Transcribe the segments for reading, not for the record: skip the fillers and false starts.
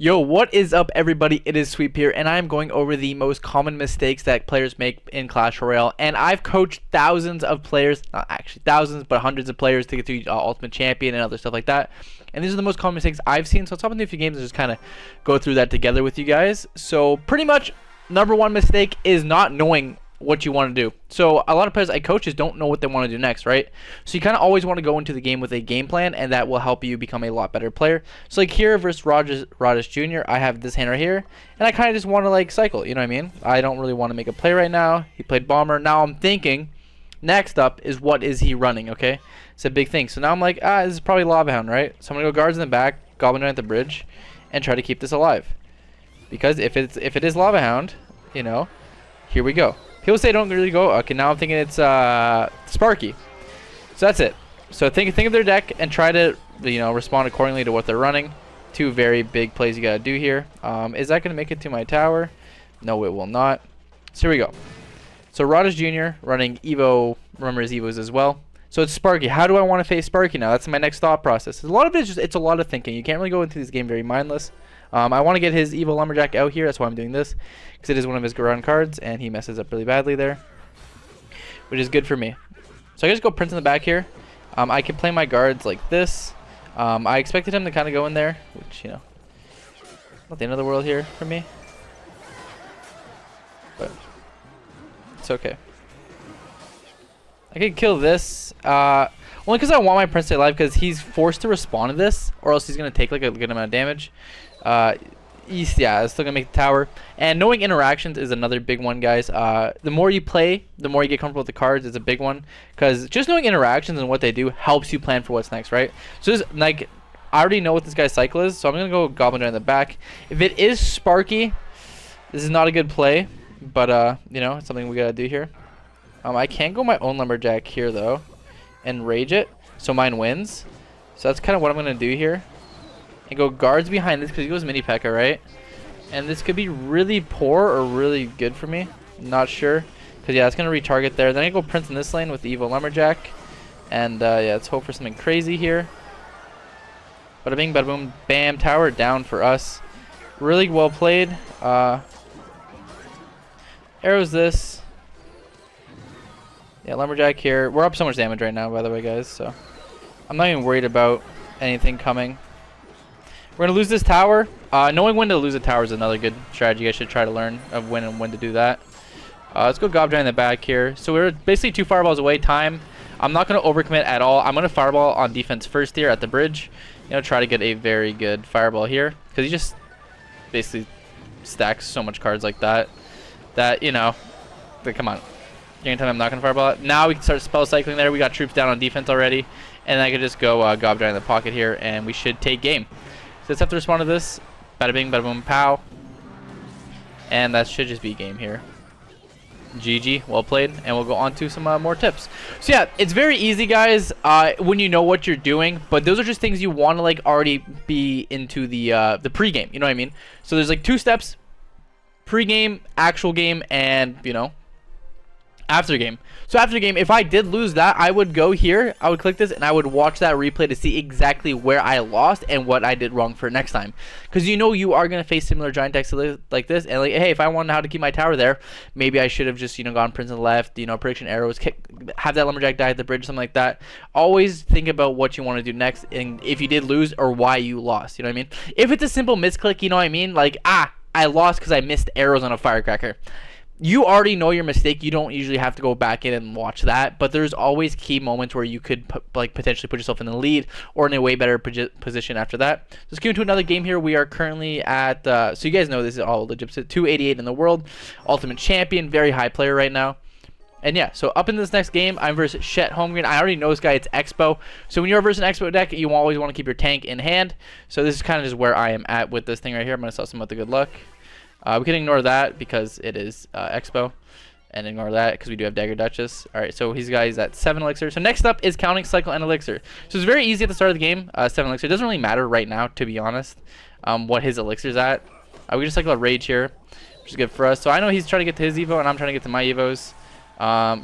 Yo, what is up, everybody? It is Sweep here, and I'm going over the most common mistakes that players make in Clash Royale. And I've coached thousands of players, not actually thousands, but hundreds of players to get to Ultimate Champion and other stuff like that. And these are the most common mistakes I've seen. So let's hop into a few games and just kind of go through that together with you guys. So pretty much, number one mistake is not knowing what you want to do. So a lot of players I coach just don't know what they want to do next, right? So you kind of always want to go into the game with a game plan, and that will help you become a lot better player. So like here versus Rogers Jr., I have this hand right here, and I kind of just want to like cycle, you know what I mean? I don't really want to make a play right now. He played bomber. Now I'm thinking next up is what is he running, okay? It's a big thing. So now I'm like, this is probably Lava Hound, right? So I'm going to go guards in the back, Goblin at the bridge, and try to keep this alive. Because if it is Lava Hound, you know, here we go. People say don't really go. Okay, now I'm thinking it's Sparky. So that's it. So think of their deck and try to respond accordingly to what they're running. Two very big plays you gotta do here. Is that gonna make it to my tower? No, it will not. So here we go. So Rogers Jr. running Evo. Remember his Evos as well. So it's Sparky. How do I want to face Sparky now? That's my next thought process. A lot of it's a lot of thinking. You can't really go into this game very mindless. I want to get his Evil Lumberjack out here. That's why I'm doing this, because it is one of his ground cards, and he messes up really badly there, which is good for me. So I just go Prince in the back here. I can play my guards like this. I expected him to kind of go in there, which, not the end of the world here for me, but it's okay. I could kill this, only because I want my Prince to stay alive, because he's forced to respond to this, or else he's going to take like a good amount of damage. Yeah, it's still gonna make the tower. And knowing interactions is another big one, guys. The more you play, the more you get comfortable with the cards. Is a big one, because just knowing interactions and what they do helps you plan for what's next, right? So this, like, I already know what this guy's cycle is, so I'm gonna go Goblin in the back. If it is Sparky, this is not a good play, but it's something we gotta do here. I can go my own Lumberjack here though, and rage it, so mine wins. So that's kind of what I'm gonna do here. And go guards behind this, because he goes mini P.E.K.K.A, right? And this could be really poor or really good for me. Not sure. Because, yeah, it's going to retarget there. Then I go Prince in this lane with the Evil Lumberjack. And, yeah, let's hope for something crazy here. Bada bing, bada boom, bam. Tower down for us. Really well played. Arrows this. Yeah, Lumberjack here. We're up so much damage right now, by the way, guys. So I'm not even worried about anything coming. We're going to lose this tower. Knowing when to lose a tower is another good strategy I should try to learn of when and when to do that. Let's go Gob Giant in the back here. So we're basically 2 fireballs away. Time. I'm not going to overcommit at all. I'm going to fireball on defense first here at the bridge. Try to get a very good fireball here. Because he just basically stacks so much cards like that. But come on. You're going to tell me I'm not going to fireball it? Now we can start spell cycling there. We got troops down on defense already. And I could just go Gob Giant in the pocket here. And we should take game. So let's have to respond to this. Bada bing, bada boom, pow. And that should just be game here. GG, well played. And we'll go on to some more tips. So yeah, it's very easy, guys, when you know what you're doing. But those are just things you want to like already be into the pregame. You know what I mean? So there's like 2 steps: pregame, actual game, and after game. So after the game, if I did lose that, I would go here, I would click this, and I would watch that replay to see exactly where I lost and what I did wrong for next time. Because you are going to face similar giant decks like this, and like, hey, if I want to know how to keep my tower there, maybe I should have just, gone Prince on the left, prediction arrows, have that Lumberjack die at the bridge, something like that. Always think about what you want to do next, and if you did lose, or why you lost, you know what I mean? If it's a simple misclick, you know what I mean? Like, I lost because I missed arrows on a firecracker. You already know your mistake. You don't usually have to go back in and watch that, but there's always key moments where you could potentially put yourself in the lead or in a way better position after that. Let's get into another game here. We are currently at, so you guys know this is all legit, 288 in the world, Ultimate Champion, very high player right now. And yeah, so up in this next game, I'm versus Shet Holmgren. I already know this guy, it's Expo. So when you're versus an Expo deck, you always want to keep your tank in hand. So this is kind of just where I am at with this thing right here. I'm going to sell some with the good luck. We can ignore that because it is Expo, and ignore that because we do have Dagger Duchess. Alright, so he's guys at 7 Elixir. So next up is Counting Cycle and Elixir. So it's very easy at the start of the game, 7 Elixir. It doesn't really matter right now, to be honest, what his Elixir's at. We just cycle a Rage here, which is good for us. So I know he's trying to get to his Evo, and I'm trying to get to my Evos.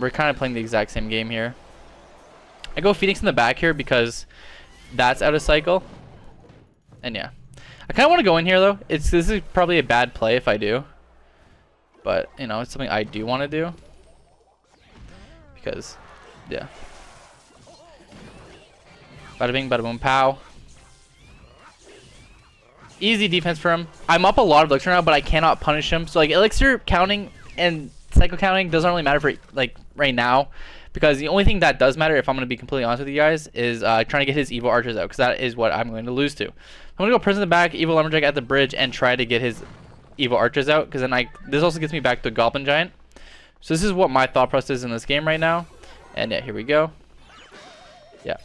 We're kind of playing the exact same game here. I go Phoenix in the back here because that's out of cycle. And yeah, I kind of want to go in here though. This is probably a bad play if I do, but you know, it's something I do want to do because, yeah. Bada bing, bada boom, pow. Easy defense for him. I'm up a lot of Elixir now, but I cannot punish him. So like Elixir counting and cycle counting doesn't really matter for like right now, because the only thing that does matter, if I'm going to be completely honest with you guys, is trying to get his evil archers out, because that is what I'm going to lose to. I'm going to go Prince in the back, evil lumberjack at the bridge, and try to get his evil archers out, because then this also gets me back to goblin giant. So this is what my thought process is in this game right now. And yeah, here we go. Yeah.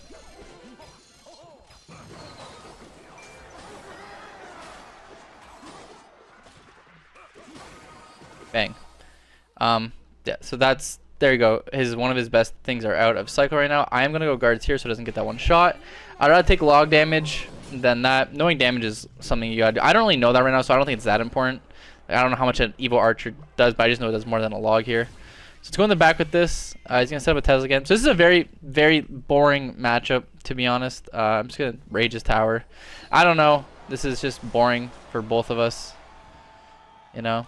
Bang. Yeah, so there you go. One of his best things are out of cycle right now. I am gonna go guards here so it doesn't get that one shot. I'd rather take log damage than that. Knowing damage is something you gotta do. I don't really know that right now, so I don't think it's that important. Like, I don't know how much an evil archer does, but I just know it does more than a log here. So let's go in the back with this. He's gonna set up a Tesla again. So this is a very, very boring matchup, to be honest. I'm just gonna rage his tower. I don't know. This is just boring for both of us. You know.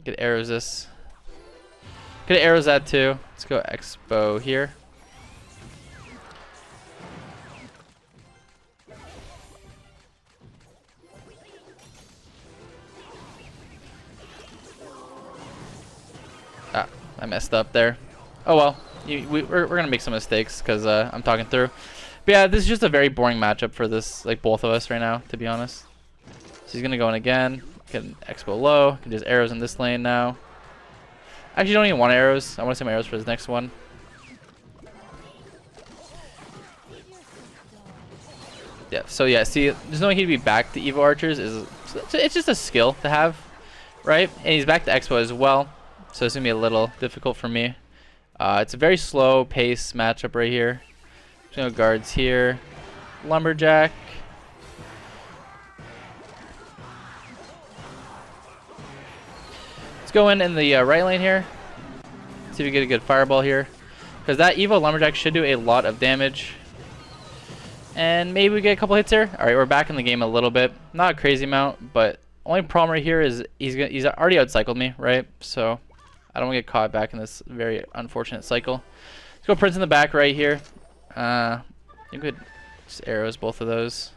Get arrows this. Get arrows that too. Let's go expo here. Ah, I messed up there. Oh well, we're gonna make some mistakes because I'm talking through. But yeah, this is just a very boring matchup for this, like both of us right now, to be honest. So he's gonna go in again. Can expo low. Can just arrows in this lane now. Actually, don't even want arrows. I want to save my arrows for his next one. Yeah. So yeah, see, just knowing he'd be back to evil archers it's just a skill to have, right? And he's back to expo as well, so it's gonna be a little difficult for me. It's a very slow pace matchup right here. Just gonna go guards here. Lumberjack. Let's go in the right lane here. See if we get a good fireball here. Because that evil lumberjack should do a lot of damage. And maybe we get a couple hits here. Alright, we're back in the game a little bit. Not a crazy amount, but only problem right here is he's already outcycled me, right? So I don't want to get caught back in this very unfortunate cycle. Let's go Prince in the back right here. I think we could just arrows both of those.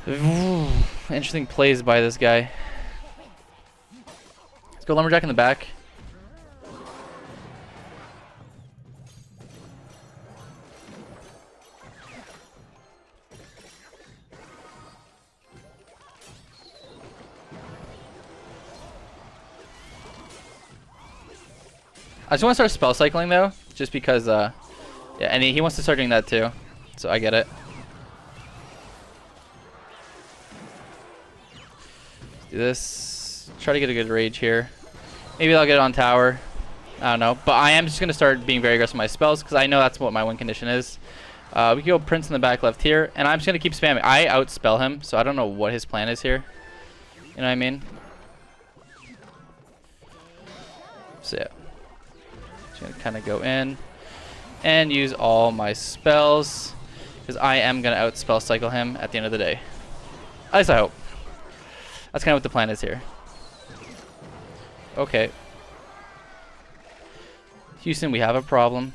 Ooh, interesting plays by this guy. Let's go lumberjack in the back. I just want to start spell cycling though, just because yeah, and he wants to start doing that too, so I get it. Let's do this. Try to get a good rage here. Maybe I'll get it on tower. I don't know. But I am just going to start being very aggressive with my spells because I know that's what my win condition is. We can go Prince in the back left here. And I'm just going to keep spamming. I outspell him, so I don't know what his plan is here. You know what I mean? So yeah. Just going to kind of go in and use all my spells because I am going to outspell cycle him at the end of the day. At least I hope. That's kind of what the plan is here. Okay. Houston, we have a problem.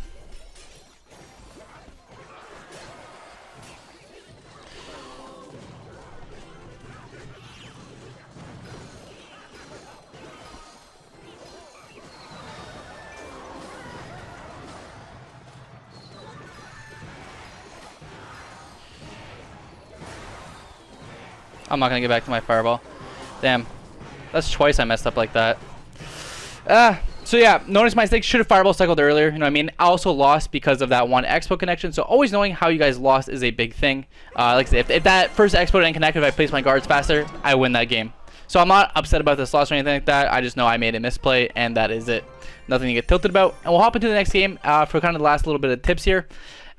I'm not going to get back to my fireball. Damn. That's twice I messed up like that. So yeah, notice my mistake. Should have fireball cycled earlier. You know what I mean? I also lost because of that one expo connection. So always knowing how you guys lost is a big thing. Like I said, if that first expo didn't connect, if I placed my guards faster, I win that game. So I'm not upset about this loss or anything like that. I just know I made a misplay, and that is it. Nothing to get tilted about. And we'll hop into the next game for kind of the last little bit of tips here.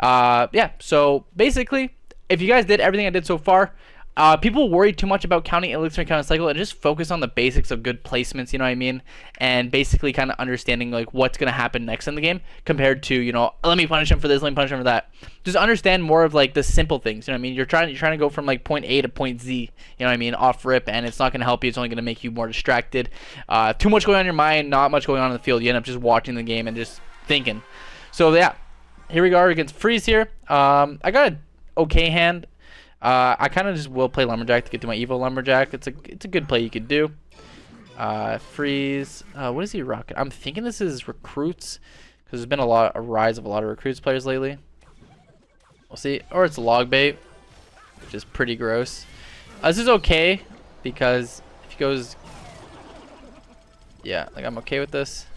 Yeah, so basically, if you guys did everything I did so far, People worry too much about counting Elixir and counting cycle, and just focus on the basics of good placements, you know what I mean? And basically kind of understanding like what's going to happen next in the game compared to, you know, let me punish him for this, let me punish him for that. Just understand more of like the simple things, you know what I mean? You're trying to go from like point A to point Z, you know what I mean, off rip, and it's not going to help you. It's only going to make you more distracted. Too much going on in your mind, not much going on in the field. You end up just watching the game and just thinking. So yeah, here we go against Freeze here. I got an okay hand. I kind of just will play Lumberjack to get to my Evo Lumberjack. It's a good play you could do. Freeze. What is he rocking? I'm thinking this is recruits, because there's been a rise of a lot of recruits players lately. We'll see. Or it's log bait, which is pretty gross. This is okay because if he goes, yeah, like I'm okay with this.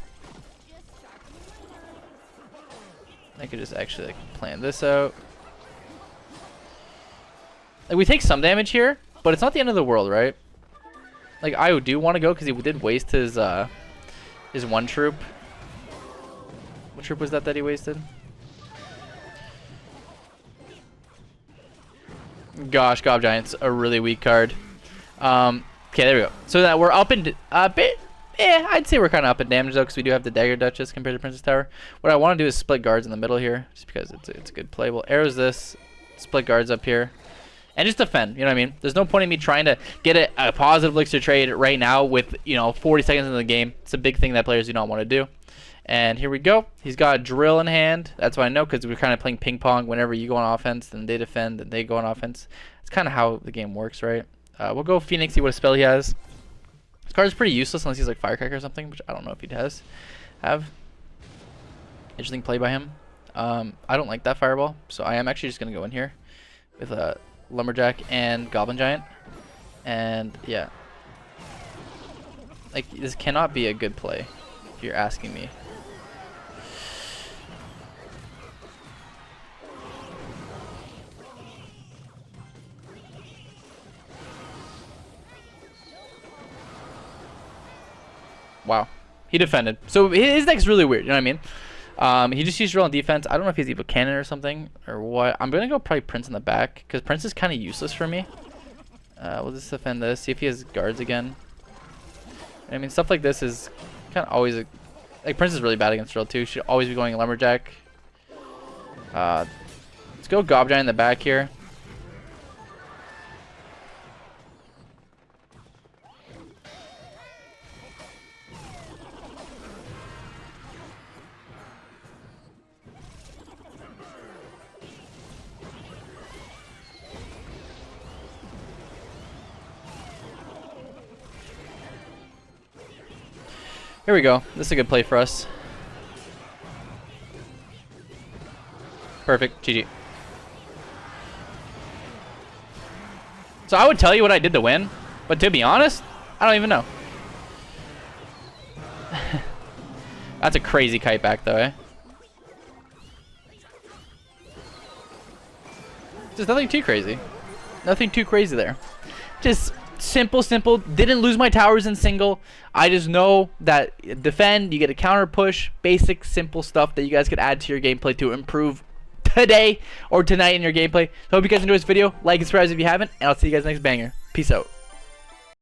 I could just actually like plan this out. Like, we take some damage here, but it's not the end of the world, right? Like, I do want to go because he did waste his one troop. What troop was that he wasted? Gosh, Gob Giant's a really weak card. Okay, there we go. So that we're up in a bit. I'd say we're kind of up in damage though, because we do have the Dagger Duchess compared to Princess Tower. What I want to do is split guards in the middle here, just because it's a good play. We'll arrows this, split guards up here. And just defend, you know what I mean? There's no point in me trying to get a positive Elixir trade right now with, you know, 40 seconds in the game. It's a big thing that players do not want to do. And here we go. He's got a drill in hand. That's what I know, because we're kind of playing ping pong. Whenever you go on offense, then they defend, then they go on offense. It's kind of how the game works, right? We'll go Phoenix, see what spell he has. This card is pretty useless unless he's like Firecracker or something, which I don't know if he does have. Interesting play by him. I don't like that Fireball, so I am actually just going to go in here with a Lumberjack and Goblin Giant, and yeah, like this cannot be a good play if you're asking me. Wow, he defended. So his deck's really weird, you know what I mean? He just used drill on defense. I don't know if he's Evo Cannon or something or what. I'm gonna go probably Prince in the back because Prince is kind of useless for me. We'll just defend this. See if he has guards again. I mean, stuff like this is kind of always like Prince is really bad against drill too. Should always be going Lumberjack. Let's go Gob Giant in the back here. Here we go. This is a good play for us. Perfect. GG. So I would tell you what I did to win, but to be honest, I don't even know. That's a crazy kite back though, eh? Just nothing too crazy. Nothing too crazy there. Just simple. Didn't lose my towers in single. I just know that defend, you get a counter push, basic simple stuff that you guys could add to your gameplay to improve today or tonight in your gameplay. So I hope you guys enjoyed this video. Like and subscribe if you haven't, and I'll see you guys next banger. Peace out.